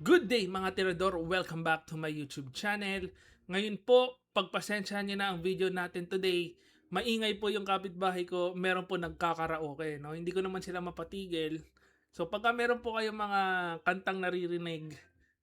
Good day mga tirador! Welcome back to my YouTube channel. Ngayon po, pagpasensyahan niyo na ang video natin today. Maingay po yung kapitbahay ko, meron po nagkakaraoke, no? Hindi ko naman sila mapatigil. So pagka meron po kayong mga kantang naririnig,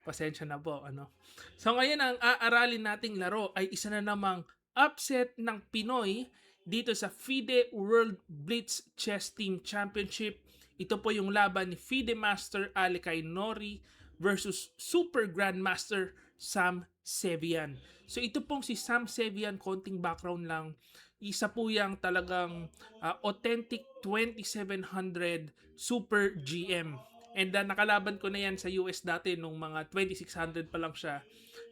pasensya na po, ano? So ngayon ang aaralin nating laro ay isa na namang upset ng Pinoy dito sa FIDE World Blitz Chess Team Championship. Ito po yung laban ni FIDE Master Alikay Nori versus Super Grandmaster Sam Sevian. So ito pong si Sam Sevian, konting background lang. Isa po yung talagang authentic 2700 Super GM. And nakalaban ko na yan sa US dati nung mga 2600 pa lang siya.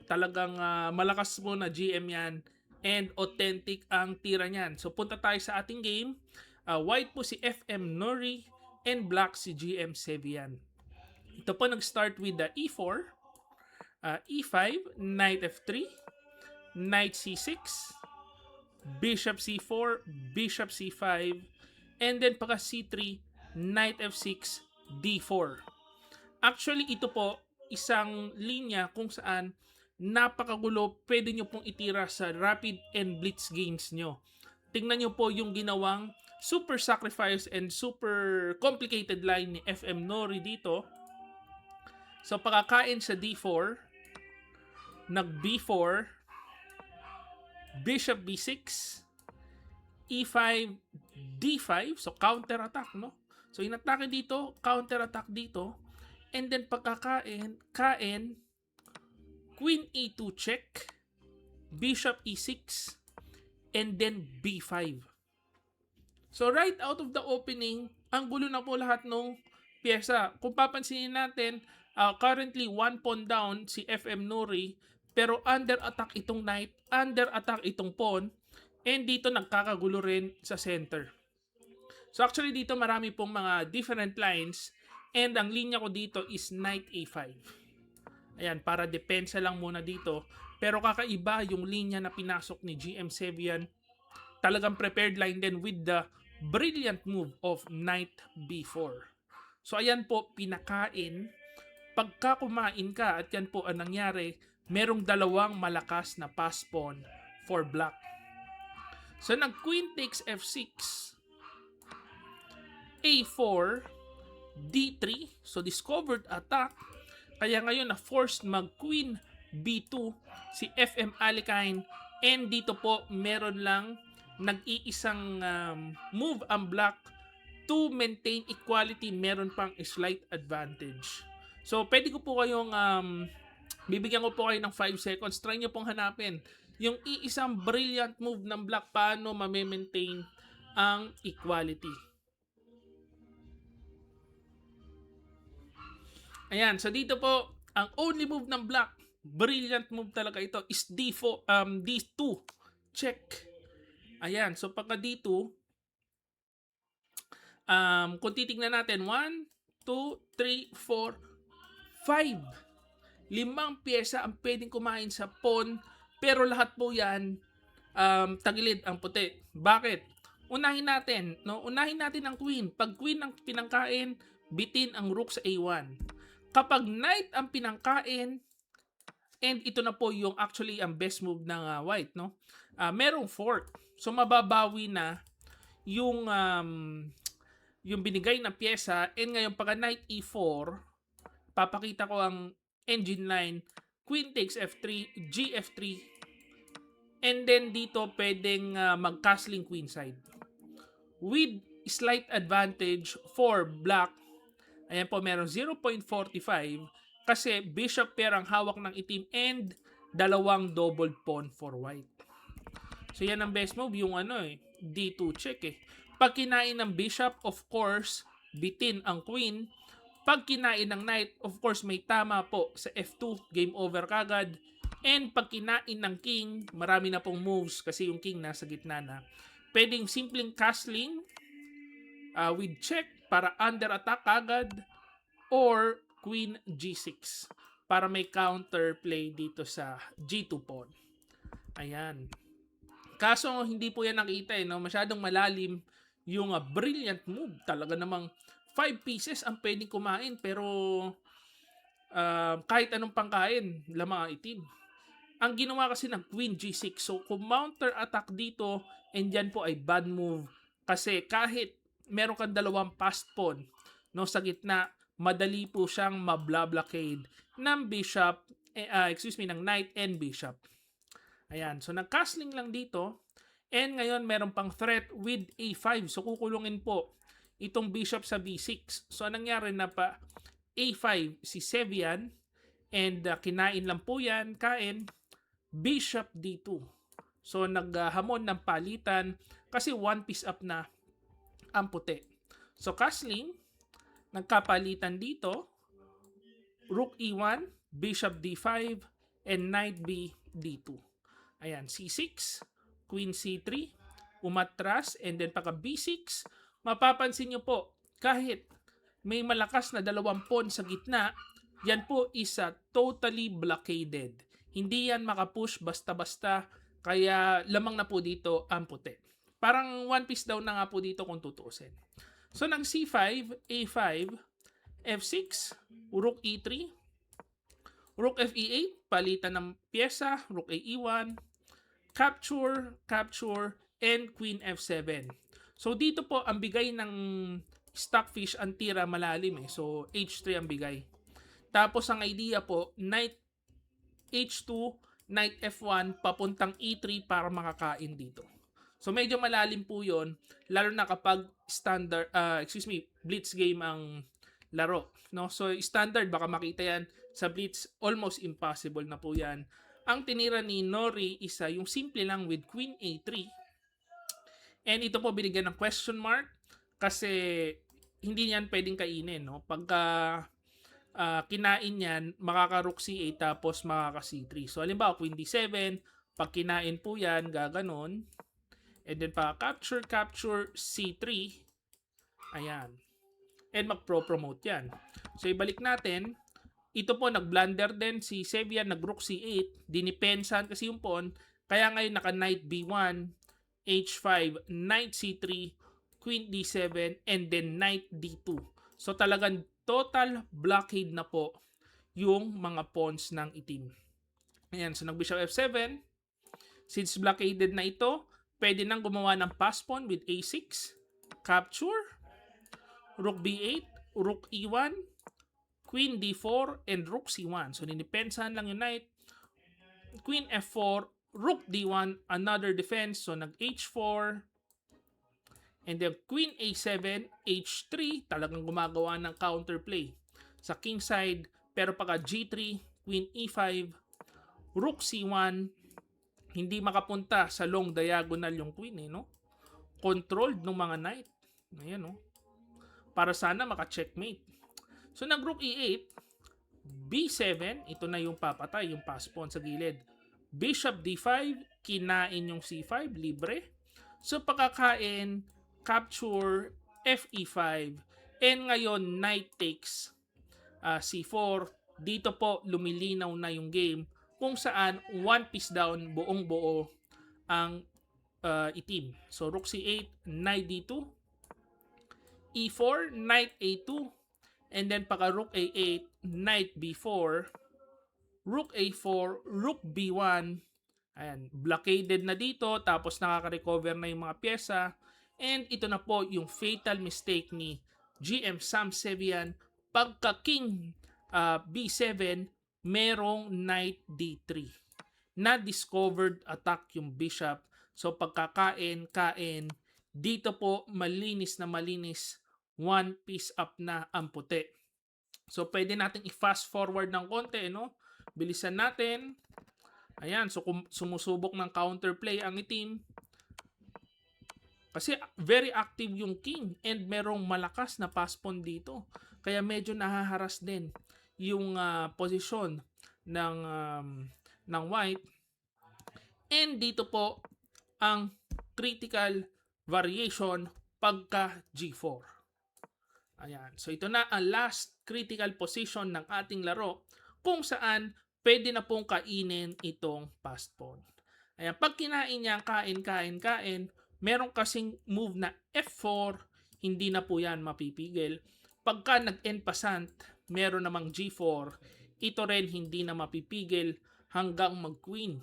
Talagang malakas mo na GM yan and authentic ang tira niyan. So punta tayo sa ating game. White po si FM Nori and black si GM Sevian. Ito po nag-start with the E4, E5, Knight F3, Knight C6, Bishop C4, Bishop C5, and then pagka C3, Knight F6, D4. Actually, ito po isang linya kung saan napakagulo, pwede nyo pong itira sa rapid and blitz games nyo. Tingnan nyo po yung ginawang super sacrifice and super complicated line ni FM Nori dito. So pagkakain sa D4, nag B4, Bishop B6, E5, D5, so counter attack, no? So inatake dito, counter attack dito, and then pagkakain, Queen E2 check, Bishop E6, and then B5. So right out of the opening, ang gulo na po lahat nung pyesa. Kung papansinin natin, currently 1 pawn down si FM Nori, pero under attack itong knight, under attack itong pawn, and dito nagkakagulo rin sa center. So actually dito marami pong mga different lines, and ang linya ko dito is Knight A5. Ayan, para depensa lang muna dito. Pero kakaiba yung linya na pinasok ni GM Sevian. Talagang prepared line din with the brilliant move of Knight B4. So ayan po, pinakain. Pagka kumain ka, at yan po ang nangyari, merong dalawang malakas na pass pawn for black. So nag queen takes F6, A4, D3, so discovered attack. Kaya ngayon na forced mag queen B2 si FM Alikay, and dito po meron lang nag-iisang move ang black to maintain equality, meron pang slight advantage. So pwede ko po kayong bibigyan ko po kayo ng 5 seconds, try nyo pong hanapin yung iisang brilliant move ng black, paano ma-maintain ang equality. Ayan, so dito po, ang only move ng black, brilliant move talaga ito, is D4, D2, check. Ayan, so pagka D2, kung titignan natin, 1, 2, 3, 4, 5. 5 pyesa ang pwedeng kumain sa pawn, pero lahat po yan, tagilid ang puti. Bakit? Unahin natin, no? Unahin natin ang queen. Pag queen ang pinangkain, bitin ang rook sa A1. Kapag knight ang pinangkain, and ito na po yung actually ang best move ng white, no? Merong fork. So mababawi na yung binigay na pyesa, and ngayon pag knight E4, papakita ko ang engine line, queen takes F3, GF3, and then dito pwedeng mag-castling queenside. With slight advantage for black, ayan po, meron 0.45 kasi bishop pair ang hawak ng itim and dalawang double pawn for white. So yan ang best move, yung D2 check eh. Pag kinain ng bishop, of course, bitin ang queen. Pag kinain ng knight, of course, may tama po sa F2, game over kagad. And pag kinain ng king, marami na pong moves kasi yung king nasa gitna na. Pwedeng simpleng castling with check para under attack agad, or queen G6 para may counter play dito sa G2 pawn. Ayan. Kaso hindi po yan nakita no? Masyadong malalim yung brilliant move. Talaga namang 5 pieces ang pwedeng kumain, pero kahit anong pangkain, lamang ang itim. Ang ginawa kasi ng queen G6, so kung counter attack dito, and yan po ay bad move. Kasi kahit meron kang dalawang passed pawn no, sa gitna, madali po siyang mabla-blockade ng bishop, ng knight and bishop. Ayan, so nag-castling lang dito. And ngayon meron pang threat with A5. So kukulungin po itong bishop sa B6. So anong nangyari na pa A5 si Sevian and kinain lang po yan, kain bishop D2. So naghamon ng palitan kasi one piece up na ang puti. So castling, nagkapalitan dito, rook E1, bishop D5, and knight B D2. Ayan, C6, queen C3, umatras, and then pagka B6, mapapansin nyo po, kahit may malakas na dalawang pawn sa gitna, yan po is totally blockaded. Hindi yan makapush basta-basta, kaya lamang na po dito ang puti. Parang one piece down na nga po dito kung tutuusin. So nang C5, A5, F6, rook E3, rook FE8, palitan ng pyesa, rook AE1, capture, capture, and queen F7. So dito po ang bigay ng stockfish ang tira malalim eh. So H3 ang bigay. Tapos ang idea po, knight H2, knight F1, papuntang E3 para makakain dito. So medyo malalim po yon, lalo na kapag standard, blitz game ang laro. No? So standard, baka makita yan sa blitz, almost impossible na po yan. Ang tinira ni Nori isa yung simple lang with queen A3. And ito po binigyan ng question mark kasi hindi niyan pwedeng kainin. No? Pagka kinain yan, makaka-rook C8 tapos makaka-C3. So halimbawa, queen D7, pag kinain po yan, gaganon. And then capture, capture, C3. Ayan. And mag-pro-promote yan. So ibalik natin. Ito po, nag-blunder din si Sevian, nag-rook C8. Dinipensahan kasi yung pawn. Kaya ngayon naka-knight B1, H5, knight C3, queen D7, and then knight D2. So talagang total blockade na po yung mga pawns ng itim. Ayan, so nag-bishop F7. Since blockaded na ito, pwede nang gumawa ng pass pawn with A6, capture, rook B8, rook E1, queen D4, and rook C1. So ninipensahan lang yung knight. Queen F4, rook D1, another defense. So nag H4, and then queen A7, H3, talagang gumagawa ng counterplay sa king side. Pero pagka G3, queen E5, rook C1, hindi makapunta sa long diagonal yung queen, no? Controlled ng mga knight. Ayan, no? Para sana maka-checkmate. So nag-rook E8, B7, ito na yung papatay, yung pass pawn sa gilid. Bishop D5, kinain yung C5, libre. So pagkakain, capture, FE5, and ngayon knight takes C4. Dito po lumilinaw na yung game kung saan one piece down, buong buo ang itim. So rook C8, knight D2, E4, knight A2, and then pagka rook A8, knight B4, rook A4, rook B1. Ayan, blockaded na dito, tapos nakaka-recover na yung mga pyesa. And ito na po yung fatal mistake ni GM Sam Sevian. Pagka king B7, merong knight D3. Na-discovered attack yung bishop. So pagkakain, dito po malinis na malinis, one piece up na ang puti. So pwede natin i-fast forward ng konti, no? Bilisan natin. Ayan, so kung sumusubok ng counterplay ang itim, kasi very active yung king and merong malakas na pass pawn dito. Kaya medyo nahaharas din yung posisyon ng white. And dito po ang critical variation pagka G4. Ayan. So ito na ang last critical position ng ating laro kung saan pwede na pong kainin itong passed pawn. Ayan. Pag kinain niya, kain, meron kasing move na F4, hindi na po yan mapipigil. Pagka nag-en passant, meron namang G4, ito rin hindi na mapipigil hanggang mag-queen.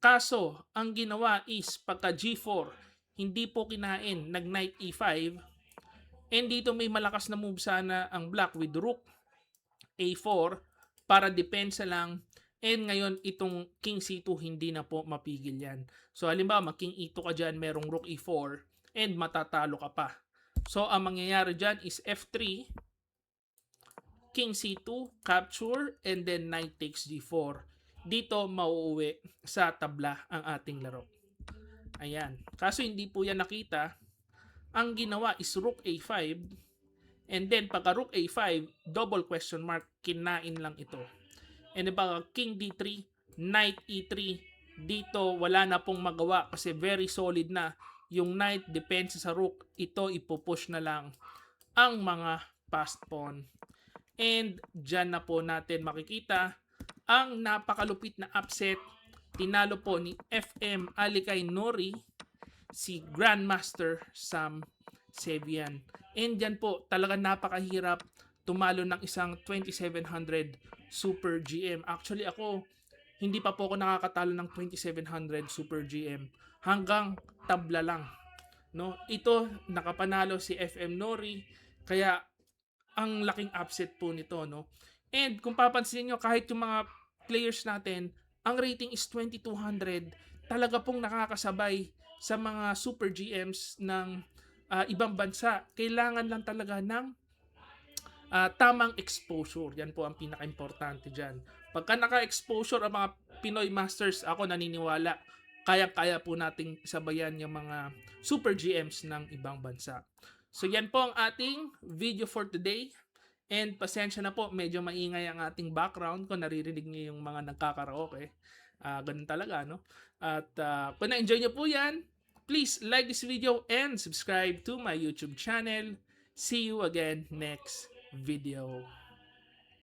Kaso, ang ginawa is pagka G4, hindi po kinain, nag-knight E5, and dito may malakas na move sana ang black with rook A4 para depensa lang. And ngayon, itong king C2 hindi na po mapigil yan. So halimbawa, mag king E2 ka dyan, merong rook E4, and matatalo ka pa. So ang mangyayari dyan is F3, king C2, capture, and then knight takes G4. Dito mauuwi sa tabla ang ating laro. Ayan. Kaso hindi po yan nakita. Ang ginawa is rook A5, and then pagka rook A5, double question mark, kinain lang ito. And then pagka king D3, knight E3, dito wala na pong magawa kasi very solid na yung knight depensa sa rook. Ito ipupush na lang ang mga passed pawn. And dyan na po natin makikita ang napakalupit na upset. Tinalo po ni FM Alikay Nori si Grandmaster Sam Sevian. And dyan po talaga napakahirap tumalo ng isang 2700 Super GM. Actually ako, hindi pa po ako nakakatalo ng 2700 Super GM. Hanggang tabla lang. No? Ito, nakapanalo si FM Nori. Kaya, ang laking upset po nito. No? And kung papansin nyo, kahit yung mga players natin, ang rating is 2200. Talaga pong nakakasabay sa mga Super GMs ng ibang bansa. Kailangan lang talaga ng tamang exposure. Yan po ang pinaka-importante dyan. Pagka naka-exposure ang mga Pinoy Masters, ako naniniwala, kaya-kaya po nating sabayan yung mga Super GMs ng ibang bansa. So yan po ang ating video for today. And pasensya na po, medyo maingay ang ating background kung naririnig niyo yung mga nagkakaraoke. Ganun talaga, no? At kung na-enjoy nyo po yan, please like this video and subscribe to my YouTube channel. See you again next video.